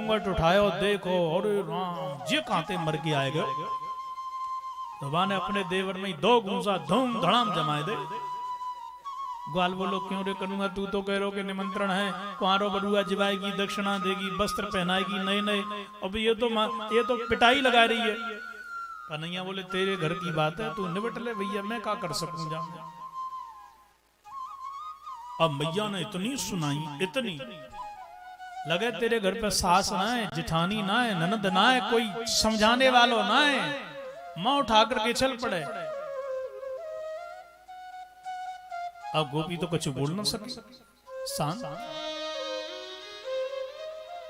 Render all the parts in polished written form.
घूंघट उठायो देखो अरे राम जे कांते मर के आए गए। तो ने अपने देवर में 2 गूंजा धूम धड़ाम जमाए दे। ग्वाल बोलो क्यों रे करूंगा, तू तो कह रहे हो कि निमंत्रण है, कुंवारो बड़ुआ जिवाएगी, दक्षिणा देगी, वस्त्र पहनाएगी नए नए, अब ये तो पिटाई लगा रही है। कन्हैया बोले तेरे घर की बात है, तू निबट ले भैया, मैं क्या कर सकूं जा। अब मैया ने इतनी सुनाई, इतनी लगे तेरे घर पे सास ना है, जिठानी ना है, ननद ना है, कोई समझाने वालों ना है, मां उठा करके चल पड़े। अब गोपी तो कुछ बोल ना सके, शांत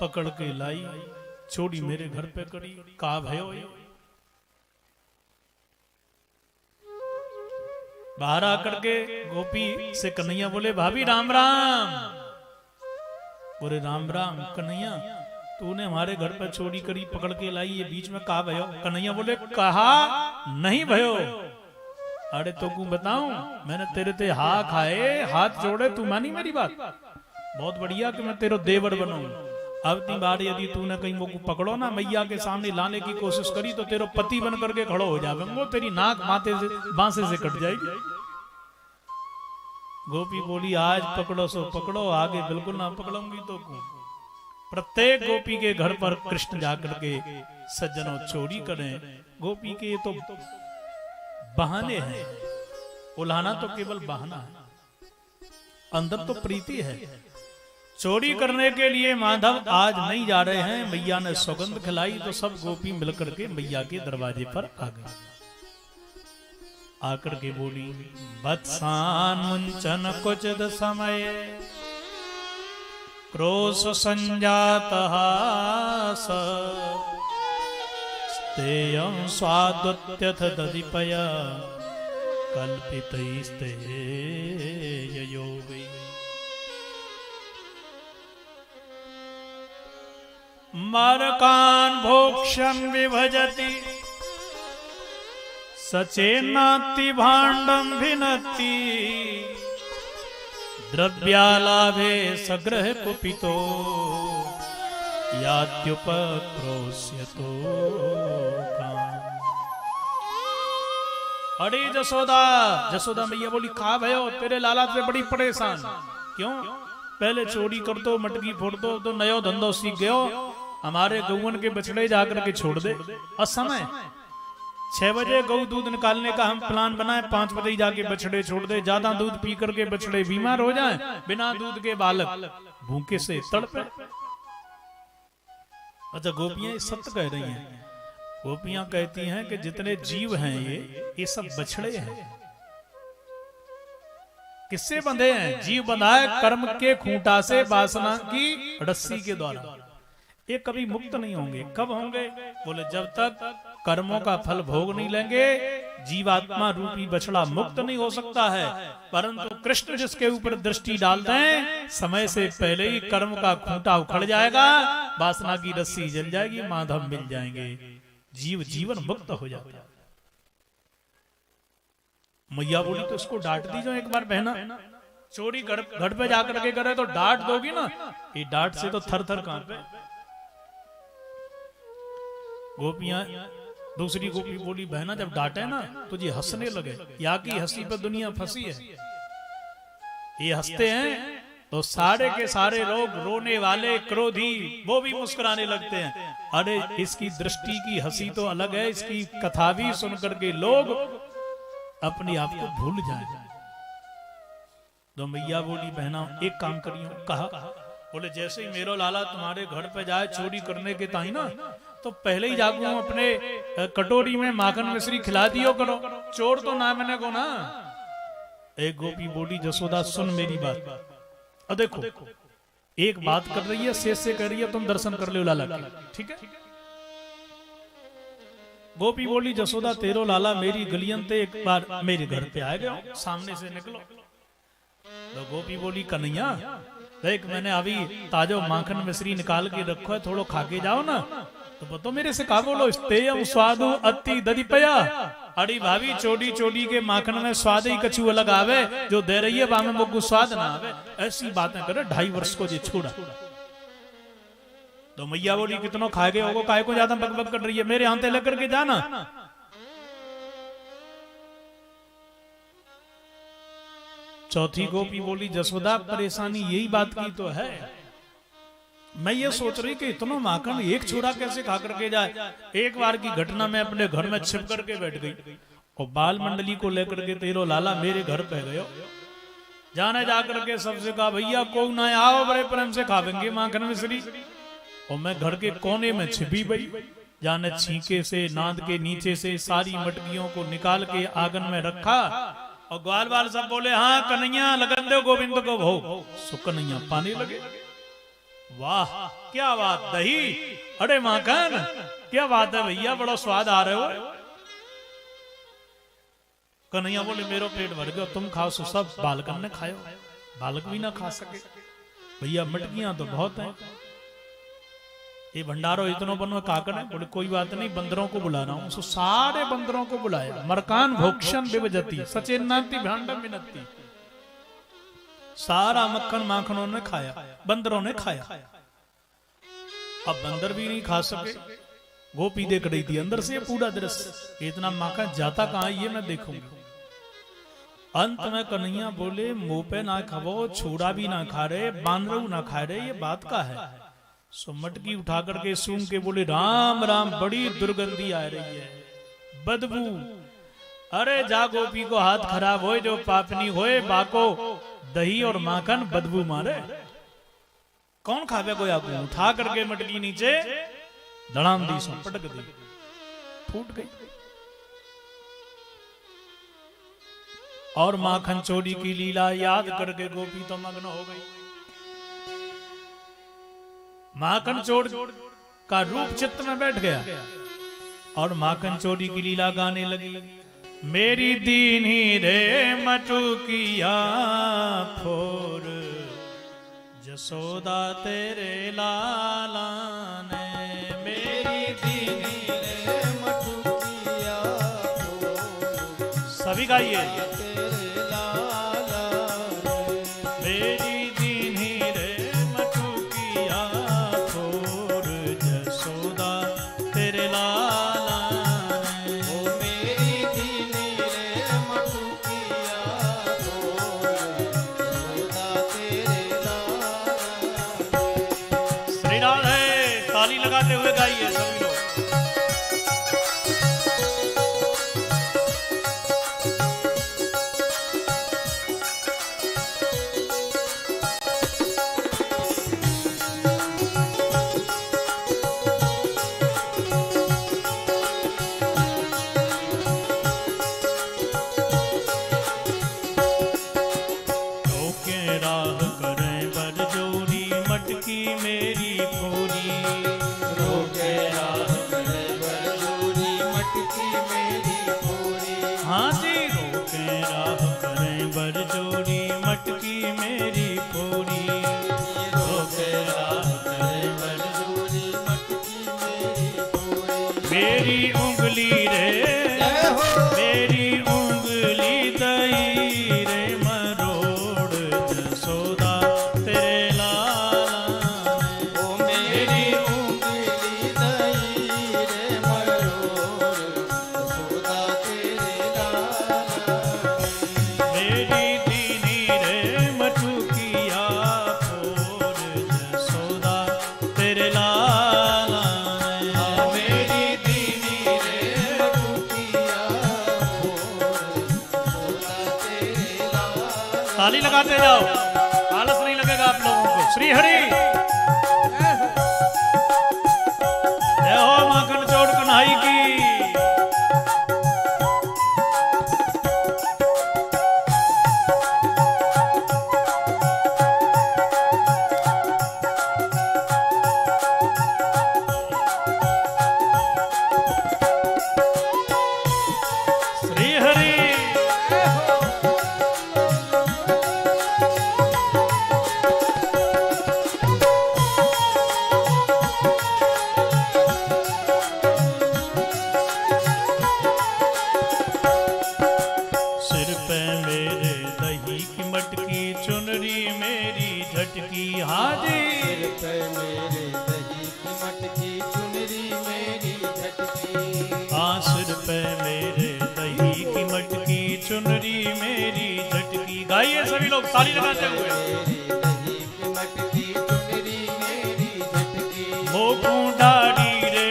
पकड़ के लाई, छोड़ी मेरे घर पे करी, का भयो। बाहर आकर के गोपी से कन्हैया बोले भाभी राम राम। बोले राम राम कन्हैया, तूने हमारे घर पर चोरी करी, पकड़ के लाई, ये बीच में कहा भयो। कन्हैया बोले कहा नहीं भयो। अरे तो तू बताऊं, मैंने तेरे ते हा खाए, हाथ जोड़े, तू मानी मेरी बात, बहुत बढ़िया कि मैं तेरा देवर बनूं। अब की बार यदि तूने कहीं वो पकड़ो ना, मैया के सामने लाने की कोशिश करी तो तेरा पति बन करके खड़ो हो जावे, वो तेरी नाक माथे से बांसे से कट जाएगी। गोपी बोली आज पकड़ो सो पकड़ो, आगे बिल्कुल ना पकड़ूंगी तो। प्रत्येक गोपी के घर पर कृष्ण जाकर के सज्जनों चोरी करें। गोपी के ये तो बहाने हैं, उलाहना तो केवल बहाना है, अंदर तो प्रीति है। चोरी करने के लिए माधव आज नहीं जा रहे हैं। मैया ने सौगंध खिलाई तो सब गोपी मिलकर के मैया के दरवाजे पर आ गए। आकर के बोली वत्सान मुंचन कुचित समय, क्रोश संजात हास, स्तेयं स्वादुत्यथ दधिपय, कल्पितैस्ते ययोगै। मरकान् भोक्ष्यन् विभजति, सचेन्नाति भाण्डं भिनत्ति, द्रव्यालाभे सग्रह कुपितो, यात्युपक्रोश्यतो काम। अरे जसोदा, जसोदा मैया बोली खा भयो, तेरे लाला से बड़ी परेशान। क्यों? पहले चोरी कर दो, मटकी फोड़ दो, तो नयो धंधो सीख गयो, हमारे गौवन के बछड़े जाकर के छोड़ दे। असमय 6 बजे गौ दूध निकालने का हम प्लान बनाए, 5 बजे ही जाके बछड़े छोड़ दे। ज्यादा दूध पी करके बछड़े बीमार हो जाएं, बिना दूध के बालक भूखे से तड़पे। अच्छा गोपियां सत्य कह रही हैं। गोपियां कहती हैं कि जितने जीव हैं ये सब बछड़े हैं। किससे बंधे हैं? जीव बंधा है कर्म के खूंटा से, वासना की रस्सी के द्वारा। ये कभी मुक्त नहीं होंगे। कब होंगे? बोले जब तक कर्मों का फल भोग नहीं लेंगे, जीवात्मा रूपी बछड़ा मुक्त नहीं हो सकता है। परंतु कृष्ण जिसके ऊपर दृष्टि डालते हैं, समय से पहले ही कर्म का खूंटा उखड़ जाएगा, वासना की रस्सी जल जाएगी, माधव मिल जाएंगे, जीव जीवन मुक्त हो जाता है। मैया बोली तो उसको डांट दीजो एक बार बहना, चोरी घर पे जाकर के करे तो डांट दोगी ना, ये डांट से तो थर थर कांपे। गोपियां, दूसरी गोपी बोली बहना जब डांटे ना तो ये हंसने लगे, या की हंसी पर दुनिया फंसी है। ये हंसते हैं तो सारे के सारे लोग, रोने वाले क्रोधी, वो भी मुस्कुराने लगते हैं। अरे इसकी दृष्टि की हंसी तो अलग है, इसकी कथा भी सुनकर के लोग अपने आप को भूल जाए। तो मैया बोली बहना एक काम करियो। कहा? बोले जैसे ही मेरो लाला तुम्हारे घर पे जाए चोरी करने के ताई ना, तो पहले ही जागू अपने कटोरी में माखन मिश्री खिला दियो करो, चोर तो ना मैंने को ना। एक गोपी बोली जसोदा सुन मेरी बात। अब देखो एक बात कर रही है, शेष से कर रही है, तुम दर्शन कर लो लाला के, ठीक है? गोपी बोली जसोदा तेरो लाला मेरी गलियन ते एक बार मेरे घर पे आ गए, सामने से निकलो। तो गोपी बोली कन्हैया देख मैंने अभी ताजो माखन मिश्री निकाल के रखो है, थोड़ो खा के जाओ ना। तो बतो मेरे से कहा बोलो स्तेयम स्वादु अति दधिपया। अरे भाभी चोरी चोरी के माखन में स्वाद ही कछु अलग आवे, जो दे रही है बामे मुझको स्वाद ना आवे। ऐसी बातें करे, 2.5 वर्ष को जे छोड़ा। तो मैया बोली कितनों खा गए होगो, काय को ज्यादा बकबक कर रही है, मेरे हाथे लेकर के जाना। चौथी गोपी बोली जसोदा परेशानी यही बात की तो है, मैं ये सोच रही कि इतना माखन एक छोरा कैसे खा करके जाए। एक बार की घटना में अपने घर में छिप करके बैठ गई और बाल मंडली को लेकर के तेरो लाला मेरे घर पे गयो। जाने जाकर के सबसे कहा भैया को ना आओ, बड़े प्रेम से खावेंगे माखन मिश्री। और मैं घर के कोने में छिपी गई, जाने छींके से नाद के नीचे से सारी मटकियों को निकाल के आंगन में रखा। और ग्वाल बाल सब बोले हाँ कन्हैया लगन दो गोविंद को भोग। सो कन्हैया पाने लगे। वाह क्या बात, दही, अरे माखन क्या बात है भैया, बड़ा स्वाद आ रहे हो। कन्हैया बोले मेरो पेट भर गया, तुम खाओ। सो सब बालकन ने खाओ, बालक भी ना खा सके। भैया मटकियां तो बहुत हैं, ये भंडारो इतनो बनो काकड़ है। बोले कोई बात नहीं, बंदरों को बुला रहा हूं। सो सारे बंदरों को बुलाया। मरकान भोक्षण विभजती सचेन्नाति भांडम विनती। सारा मक्खन माखनों ने खाया, बंदरों ने खाया। अब बंदर भी नहीं खा सके। गोपी देख रही थी अंदर से पूरा दृश्य, इतना माखन जाता कहां ये मैं देखूंगी। अंत में कन्हैया बोले मुंह पे ना खाओ, छोड़ा भी ना खा रहे, बानरू ना खा रहे, ये बात का है। सो मटकी उठा करके सूंघ के बोले राम राम, बड़ी दुर्गंधी आ रही है, बदबू। अरे जा गोपी को हाथ खराब होए, जो पापनी होए बाको दही और माखन बदबू मारे। कौन खावे को आपको। उठा करके मटकी नीचे धड़ाम दी, सो पटक दी, फूट गई। और माखन चोरी की लीला याद करके गोपी तो मग्न हो गई। माखन चोर का रूप चित्त में बैठ गया और माखन चोरी की लीला गाने लगी। मेरी दीनी रे मटुकिया फोर, जसोदा तेरे लाला ने। मेरी दीनी रे मटुकिया फोर, सभी गाइए। लगाते हुए गाइए सभी लोग। रोके राह करें बरजोरी, मटकी मेरी पूरी। हाँ जी रोके राह करें बरजोरी, मटकी मेरी पूरी। रोके राह करें बरजोरी, मटकी मेरी पूरी। मेरी उंगली रे, मेरी उंगली दई रे मरोड़, जसोदा तेरे लाला ने। ओ मेरी उंगली दई रे मरोड़, जसोदा तेरे लाला ने। मेरी दीनी रे मटुकिया फोर, जसोदा तेरे लाला ने। मेरी दीनी रे मटुकिया फोर, जसोदा तेरे लाला। ताली लगाते जाओ, आलस नहीं लगेगा आप लोगों को। श्री हरि जय हो, माखन चोर कन्हई की। श्री हरि ताली लगाते हुए वो कुंडारी रे,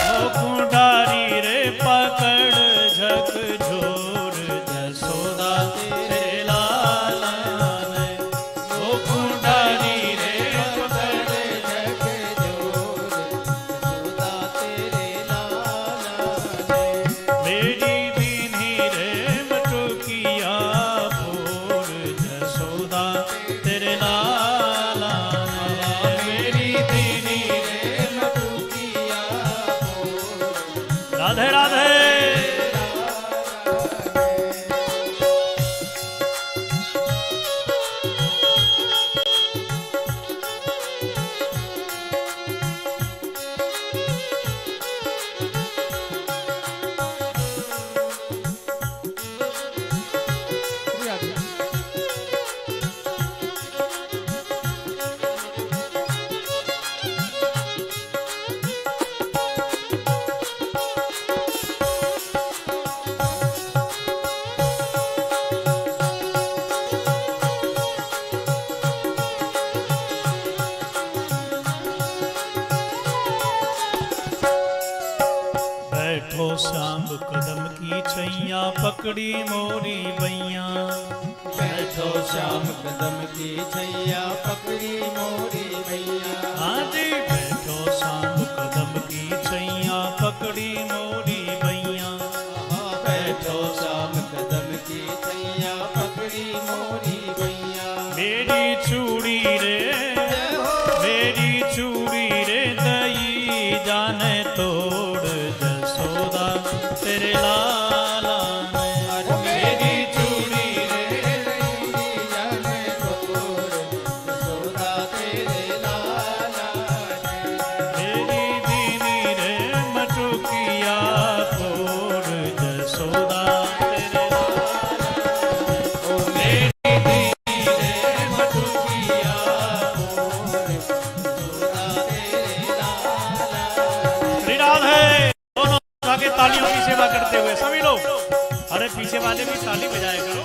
वो कुंडारी रे पकड़ झक झोर जसोदा तेरे लाला ने। वो कुंडारी रे पकड़ झक झोर जसोदा तेरे लाला ने। मेरी दीनी रे मटुकिया फोड़ जसोदा तेरे लाला ने। मेरी दीनी रे मटुकिया फोड़। राधे राधे। बैठो श्याम कदम की छैया पकड़ी मोरी बैया। बैठो श्याम कदम की छैया पकड़ी मोरी भैया। हाँ जी बैठो श्याम कदम की छैया पकड़ी मोरी बैया। बैठो श्याम कदम की छैया पकड़ी मोरी भैया। मेरी चूड़ी रे, मेरी चूड़ी रे दई जाने तोड़ जसोदा तेरे लाला ने। मेरी चूड़ी रे दई जाने तोड़ जसोदा तेरे लाला ने। मेरी दीनी रे मटुकिया फोड़ जसोदा तेरे लाला ने। ओ मेरी दीनी रे मटुकिया फोड़ जसोदा तेरे लाला ने। श्री राधे। दोनों आगे तालियों की सेवा करते हुए सभी लोग, अरे पीछे वाले भी ताली बजाया करो।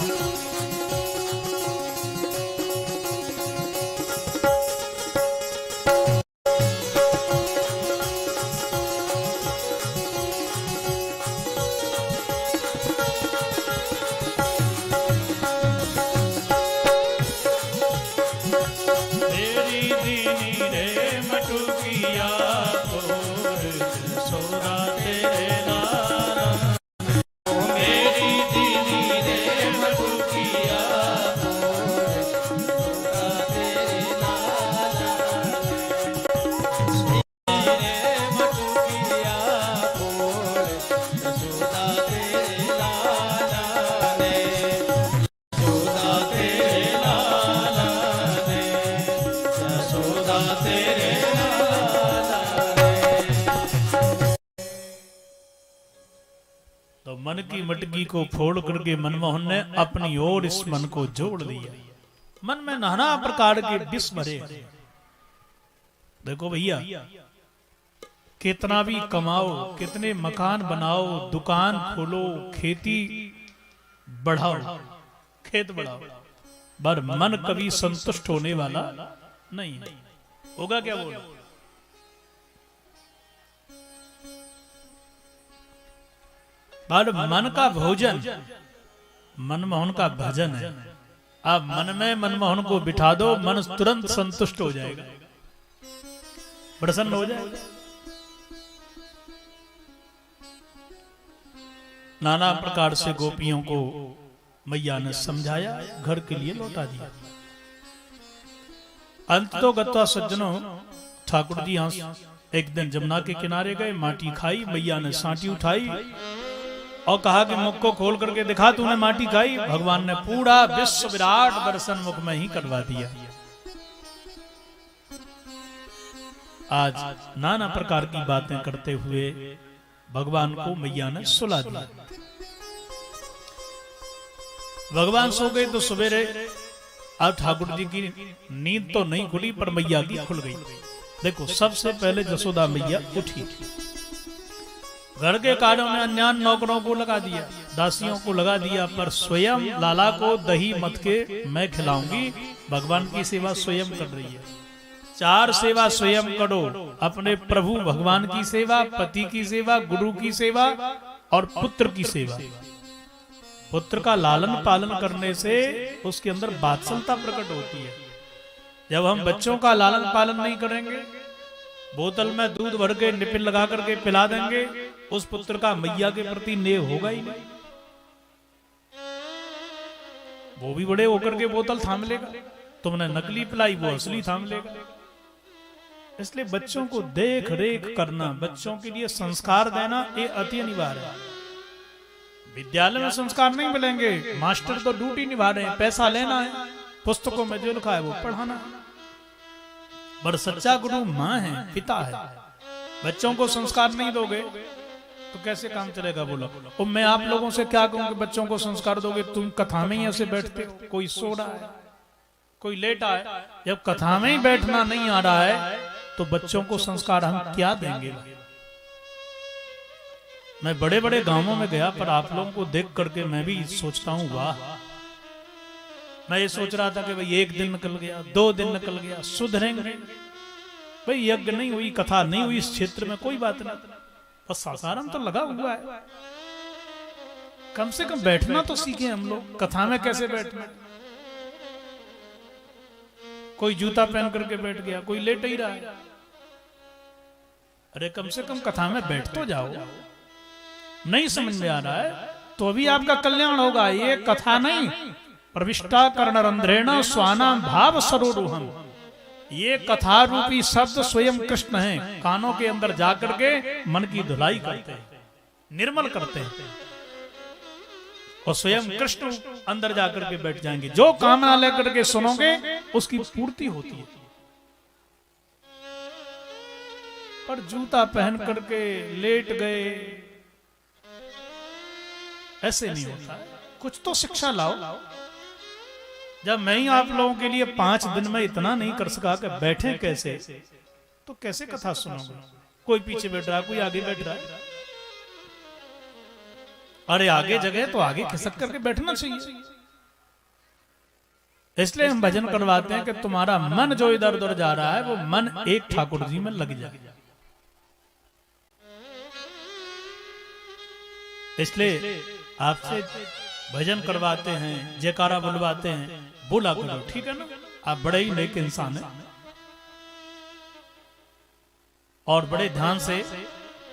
मेरी दीनी रे मटुकिया फोड़ जसोदा तेरे लाला। मेरी दीनी रे मटुकिया फोड़ जसोदा तेरे लाला ने। रे मटुकिया फोड़ जसोदा तेरे लाला ने। जसोदा तेरे लाला ने। जसोदा तेरे लाला ने। तो मन की मटकी को फोड़ करके मनमोहन ने अपनी ओर इस मन को जोड़ दिया। मन में नाना प्रकार के विष भरे। देखो भैया, कितना भी कमाओ, कितने मकान बनाओ, दुकान खोलो, खेती बढ़ाओ, खेत बढ़ाओ, पर मन कभी संतुष्ट होने वाला नहीं होगा। क्या बोलो? पर मन का भोजन मनमोहन का भजन है। आप मन में मनमोहन को बिठा दो, मन तुरंत संतुष्ट हो जाएगा, प्रसन्न हो जाएगा। नाना प्रकार से गोपियों को मैया ने समझाया, घर के लिए लौटा दिया। अंत तो गत्वा सज्जनों, ठाकुर जी यहाँ एक दिन जमुना के किनारे गए, माटी खाई, मैया ने सांटी उठाई और कहा कि मुख को खोल करके दिखा, तूने माटी खाई। भगवान ने पूरा विश्व विराट दर्शन मुख में ही करवा दिया। आज नाना प्रकार की बातें करते हुए भगवान को मैया ने सुला दिया। भगवान सो गए तो सवेरे अब ठाकुर जी की नींद तो नहीं खुली, पर मैया की खुल गई। देखो, सबसे पहले जसोदा मैया उठी, घर के कार्यों में अन्यान नौकरों को लगा दिया, दासियों को लगा दिया, पर स्वयं लाला को दही मत के मैं खिलाऊंगी। भगवान की सेवा स्वयं कर रही है। 4 सेवा स्वयं करो, अपने प्रभु भगवान की सेवा, पति की सेवा, गुरु की सेवा और पुत्र की सेवा। पुत्र का लालन पालन करने से उसके अंदर वात्सलता प्रकट होती है। जब हम बच्चों का लालन पालन नहीं करेंगे, बोतल में दूध भर के निपिल लगा करके पिला देंगे, उस पुत्र का मैया के प्रति नेह होगा ही नहीं। वो भी बड़े होकर के बोतल थाम लेगा, तुमने नकली पिलाई, वो असली थाम लेगा। इसलिए बच्चों को देख रेख करना, बच्चों के लिए संस्कार देना, ये अति अनिवार्य है। विद्यालय में संस्कार नहीं मिलेंगे, मास्टर तो ड्यूटी निभा रहे हैं, पैसा लेना है, पुस्तकों में जो लिखा है वो पढ़ाना है। पर सच्चा गुरु माँ है, पिता है। बच्चों को संस्कार नहीं दोगे तो कैसे काम चलेगा बोलो। और मैं आप लोगों से क्या कहूं कि बच्चों को संस्कार दोगे, तुम कथा में ही ऐसे बैठते हो, कोई सो रहा है, कोई लेटा है। जब कथा में ही बैठना नहीं आ रहा है तो बच्चों को संस्कार हम क्या देंगे। मैं बड़े बड़े गांवों में गया, पर आप लोगों को देख करके मैं भी सोचता हूं, वाह। मैं ये सोच रहा था कि भाई 1 दिन निकल गया, 2 दिन निकल गया, सुधरेंगे भाई। यज्ञ नहीं हुई, कथा नहीं हुई इस क्षेत्र में, कोई बात नहीं, बस सासाराम तो लगा हुआ है। कम से कम बैठना तो सीखे हम लोग। कथा में कैसे बैठना, कोई जूता पहन करके बैठ गया, कोई लेट ही रहा है। अरे कम से कम कथा में बैठ तो जाओ। नहीं समझ में आ रहा है तो अभी आपका कल्याण होगा। ये कथा नहीं, प्रविष्टा कर्णरंध्रेण स्वानाम भाव सरोरुहम। ये कथा रूपी शब्द स्वयं कृष्ण हैं, कानों के अंदर जाकर के मन की धुलाई करते हैं, निर्मल करते हैं, और स्वयं कृष्ण अंदर जाकर के बैठ जाएंगे। जो कामना लेकर के सुनोगे उसकी पूर्ति होती है। पर जूता पहन करके लेट गए, ऐसे नहीं होता। कुछ तो शिक्षा लाओ। जब मैं ही आप लोगों के लिए 5 दिन में इतना नहीं कर सका कि बैठे कैसे, तो कैसे कथा सुनोगे। कोई पीछे बैठ रहा है, कोई आगे बैठ रहा है। अरे आगे जगह तो आगे खिसक करके बैठना चाहिए। इसलिए हम भजन करवाते हैं कि तुम्हारा मन जो इधर उधर जा रहा है वो मन एक ठाकुर जी में लग जाए। इसलिए आपसे भजन करवाते हैं, जयकारा बुलवाते हैं, बोला करो, ठीक है ना। आप बड़े ही नेक इंसान हैं और बड़े ध्यान से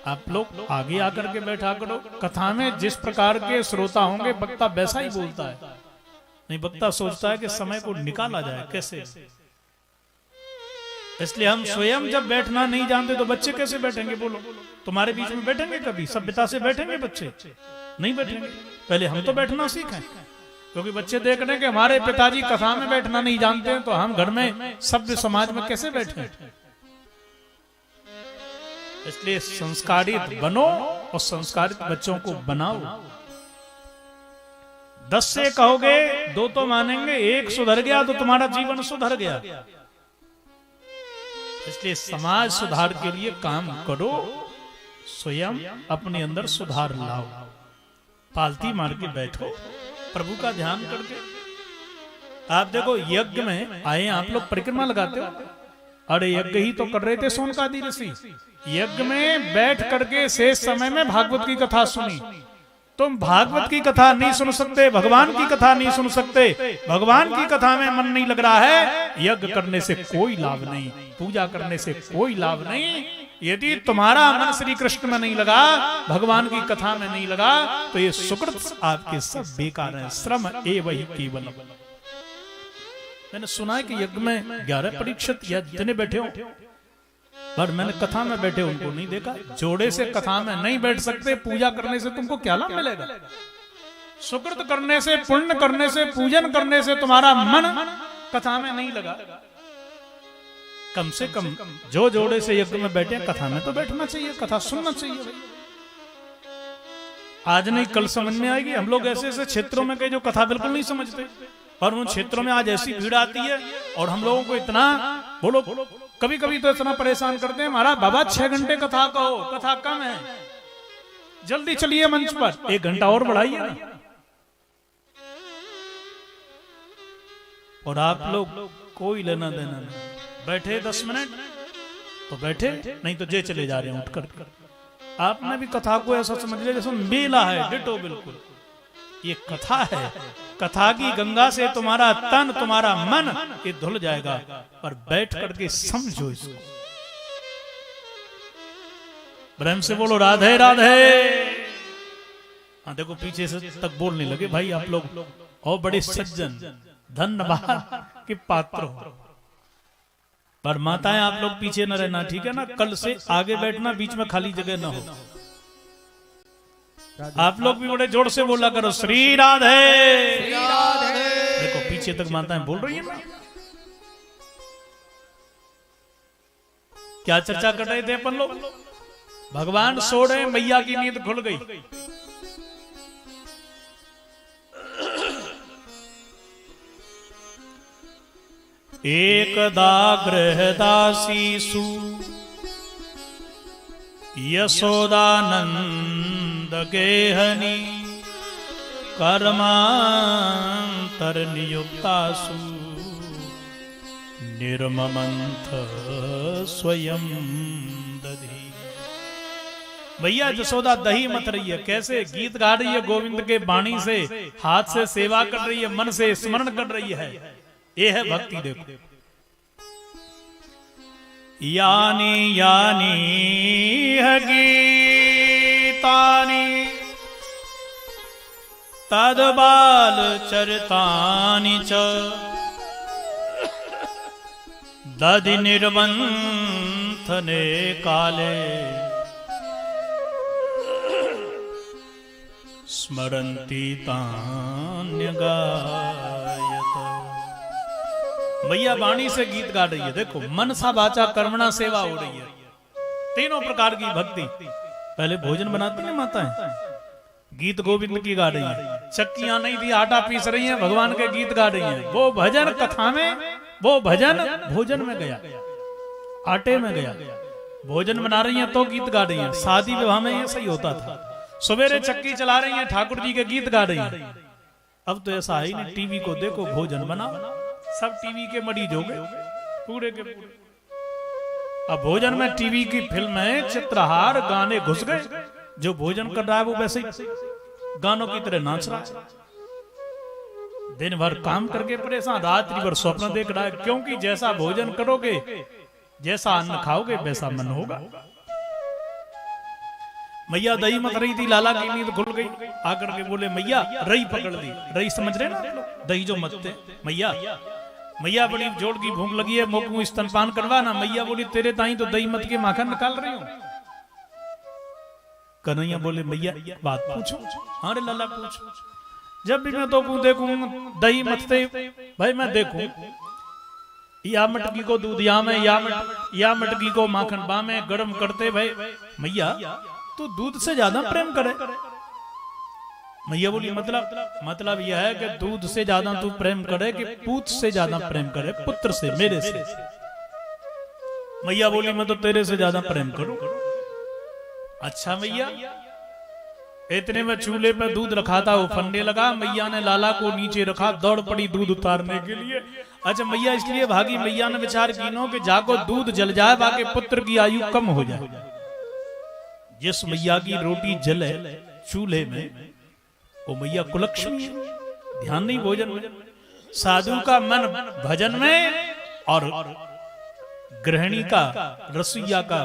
आप लोग आगे आकर के बैठा करो। कथा में जिस प्रकार के श्रोता होंगे, वक्ता वैसा ही बोलता है। नहीं, वक्ता सोचता है कि समय को निकाला जाए कैसे। इसलिए हम स्वयं जब बैठना नहीं जानते तो बच्चे कैसे बैठेंगे बोलो। तुम्हारे बीच में बैठेंगे कभी? सभ्यता से बैठेंगे बच्चे? नहीं बैठेंगे। पहले हम तो बैठना सीखें, क्योंकि बच्चे देख रहे हैं कि हमारे पिताजी कथा में बैठना नहीं जानते हैं, तो हम घर में सभ्य समाज में कैसे बैठे। इसलिए संस्कारित बनो और संस्कारित बच्चों को बनाओ। 10 से कहोगे 2 तो मानेंगे, 1 सुधर गया तो तुम्हारा जीवन सुधर गया। इसलिए समाज सुधार के लिए काम करो, स्वयं अपने अंदर सुधार लाओ। पालती मार के बैठो, प्रभु का ध्यान करके। आप देखो यज्ञ में आए, आप लोग परिक्रमा लगाते हो। अरे यज्ञ ही तो कर रहे थे सोनकादि ऋषि। यज्ञ में बैठ करके शेष समय में भागवत की कथा सुनी। तुम भागवत की कथा नहीं सुन सकते, भगवान की कथा नहीं सुन सकते। भगवान की कथा में मन नहीं लग रहा है, यज्ञ करने से कोई लाभ नहीं, पूजा करने से कोई लाभ नहीं। यदि तुम्हारा मन श्री कृष्ण में नहीं लगा, भगवान की कथा में नहीं लगा, तो ये सुकृत आपके सब बेकार हैं। श्रम एव ही केवलम। मैंने सुना है कि यज्ञ में 11 परीक्षित या जितने बैठे हो, पर मैंने कथा में बैठे उनको नहीं देखा। जोड़े से कथा में नहीं बैठ सकते, पूजा करने से तुमको क्या लाभ मिलेगा? सुकृत करने से, पुण्य करने से, पूजन करने से तुम्हारा मन कथा में नहीं लगा। कम से कम जो जोड़े से यज्ञ में बैठे, कथा में तो बैठना चाहिए, कथा सुनना चाहिए। आज नहीं कल समझ में आएगी। हम लोग ऐसे ऐसे क्षेत्रों में गए जो कथा बिल्कुल नहीं समझते, और उन क्षेत्रों में आज ऐसी भीड़ आती है और हम लोगों को इतना बोलो कभी कभी तो इतना परेशान करते हैं। हमारा बाबा 6 घंटे कथा कहो, कथा कम है। जल्दी चलिए मंच पर, 1 घंटा और बढ़ाइए ना। और आप लोग कोई लेना देना नहीं, बैठे 10 मिनट तो बैठे, नहीं तो जे चले जा रहे हैं उठकर। आपने भी कथा को ऐसा समझ लिया जैसे मेला है, डिटो बिल्कुल। ये कथा है, कथा की गंगा से तुम्हारा तन तुम्हारा मन ये धुल जाएगा, पर बैठ करके समझो इसको। प्रेम से बोलो राधे राधे। हाँ देखो पीछे से तक बोलने लगे भाई आप लोग, और बड़े सज्जन धन्यवाद के पात्र हो। पर माताएं आप लोग पीछे न रहना, ठीक है ना। कल से आगे बैठना, बीच में खाली जगह न हो। आप लोग भी बड़े जोर से बोला करो श्री राधे। देखो पीछे तक माताएं बोल रही है ना। क्या चर्चा कर रहे थे अपन लोग? भगवान सो रहे, मैया की नींद खुल गई। एकदा गृहदासीसु यशोदानंद गेहनी कर्मांतर नियुक्तासु निर्ममंथ स्वयं दधी। भैया जसोदा दही मत रही है, कैसे गीत गा रही है गोविंद के वाणी से, हाथ से सेवा कर रही है, मन से स्मरण कर रही है। ये है भक्ति। देखो यानी यानी है गीतानि तदबाल चरितानि च दधि निर्बंथने काले स्मरन्ति तान्यगायत। भैया वाणी से गीत गा रही है। देखो मनसा वाचा कर्मणा सेवा हो रही है, तीनों प्रकार की भक्ति। पहले भोजन बनाती है माताएं, गीत गोविंद की गा रही है। चक्कियां नहीं थी, आटा पीस रही हैं, भगवान के गीत गा रही हैं। वो भजन कथा में, वो भजन भोजन में गया, आटे में गया। भोजन बना रही हैं तो गीत गा रही हैं। शादी विवाह में ये सही होता था, सवेरे चक्की चला रही हैं, ठाकुर जी के गीत गा रही हैं। अब तो ऐसा है ही नहीं, टीवी को देखो भोजन बनाओ, सब टीवी के मरीज हो गए पूरे के पूरे। अब भोजन में टीवी की फिल्म है, चित्रहार, गाने घुस गए। जो भोजन कर रहा है वो वैसे ही गानों की तरह नाच रहा है। दिन भर काम करके परेशान, रात्रि भर स्वप्न देख रहा है। क्योंकि जैसा भोजन करोगे, जैसा अन्न खाओगे, वैसा मन होगा। मैया दही मत रही थी, लाला की नींद खुल गई। आकर के बोले मैया रही पकड़ ली। रही समझ रहे ना, दही जो मतते मैया। मैया बड़ी जोड़ की भूख लगी है, मोकू स्तनपान करवाना। मैया बोली तेरे ताई तो दही मत के माखन निकाल रही हूं। कन्हैया बोले मैया बात पूछो। अरे लाला पूछो। जब भी मैं तो देखूं दही मतते भाई मैं देखूं, या मटकी को दूध या में, या मटकी को माखन बा में गर्म करते। भाई मैया तू दूध से ज्यादा प्रेम करे। मैया बोली मतलब यह है कि दूध से ज्यादा तू प्रेम करे कि पूत से ज्यादा प्रेम करे, पुत्र से, मेरे से। मैया बोली मैं तो तेरे से ज्यादा प्रेम करूं। अच्छा मैया। इतने में चूल्हे पर दूध रखा था, वो फंडे लगा। मैया ने लाला को नीचे रखा, दौड़ पड़ी दूध उतारने के लिए। अच्छा मैया इसलिए भागी, मैया ने विचार कीनो कि जाको दूध जल जाए, बाकी पुत्र की आयु कम हो जाए। जिस मैया की रोटी जले चूल्हे में, वो मैया कुलक्ष्मी है। ध्यान नहीं भोजन में। साधु का मन भजन में, और गृहिणी का, रसोइया का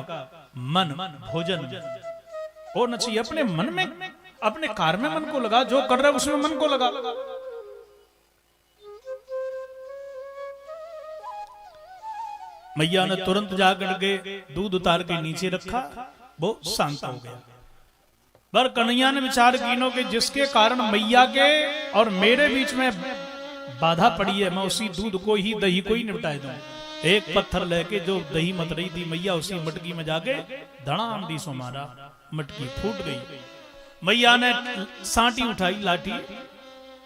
मन भोजन में होना चाहिए। अपने मन में, अपने कार्य में मन को लगा, जो कर रहे उसमें मन को लगा। मैया ने तुरंत जाकर के दूध उतार के नीचे रखा, वो शांत हो गया। पर कन्हैया ने विचार कीनो कि जिसके कारण मैया के और मेरे बीच में बाधा पड़ी है, मैं उसी दूध को ही, दही को ही निपटा दूं। एक पत्थर लेके जो दही मत रही थी मैया, उसी मटकी में जाके धड़ाम दी सो मारा, मटकी फूट गई। मैया ने सांटी उठाई, लाठी,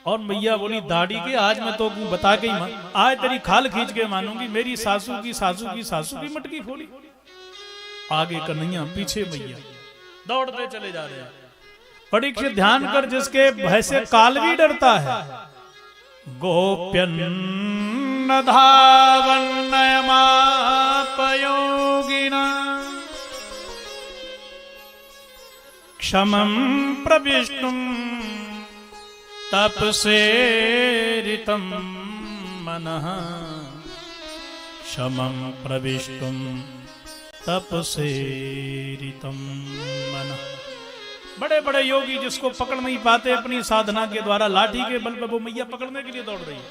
और मैया बोली दाढ़ी के आज मैं तो बता के ही आज तेरी खाल खींच के मानूंगी। मेरी सासू की मटकी फोड़ी। आगे कन्हैया, पीछे मैया, दौड़ते चले जा रहे हैं। परीक्षित ध्यान कर, जिसके भय से काल भी डरता है। गोप्यन धावन्नयमापयोगिना क्षमं प्रविष्टुं तपसेरितं मनः क्षमं प्रविष्टुं तपसेरितं मनः। बड़े बड़े योगी जिसको पकड़ नहीं पाते अपनी साधना के द्वारा, लाठी के बल पर वो मैया पकड़ने के लिए दौड़ रही है।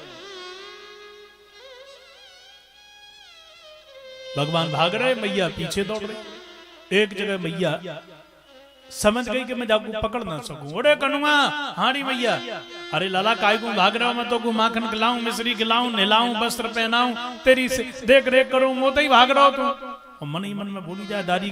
भगवान भाग रहे, मैया पीछे दौड़ रही। एक जगह मैया समझ गई कि मैं जाकू पकड़ ना सकूं। ओरे कनुआ, हाड़ी मैया, अरे लाला काय को भाग रहा हूं, मैं तो को माखन खिलाऊं, मिश्री खिलाऊं, नहलाऊं, वस्त्र पहनाऊं, तेरी देख रेख करूं, वो तो ही भाग रहा हो तुम। और मन ही मन में बोली जाए दादी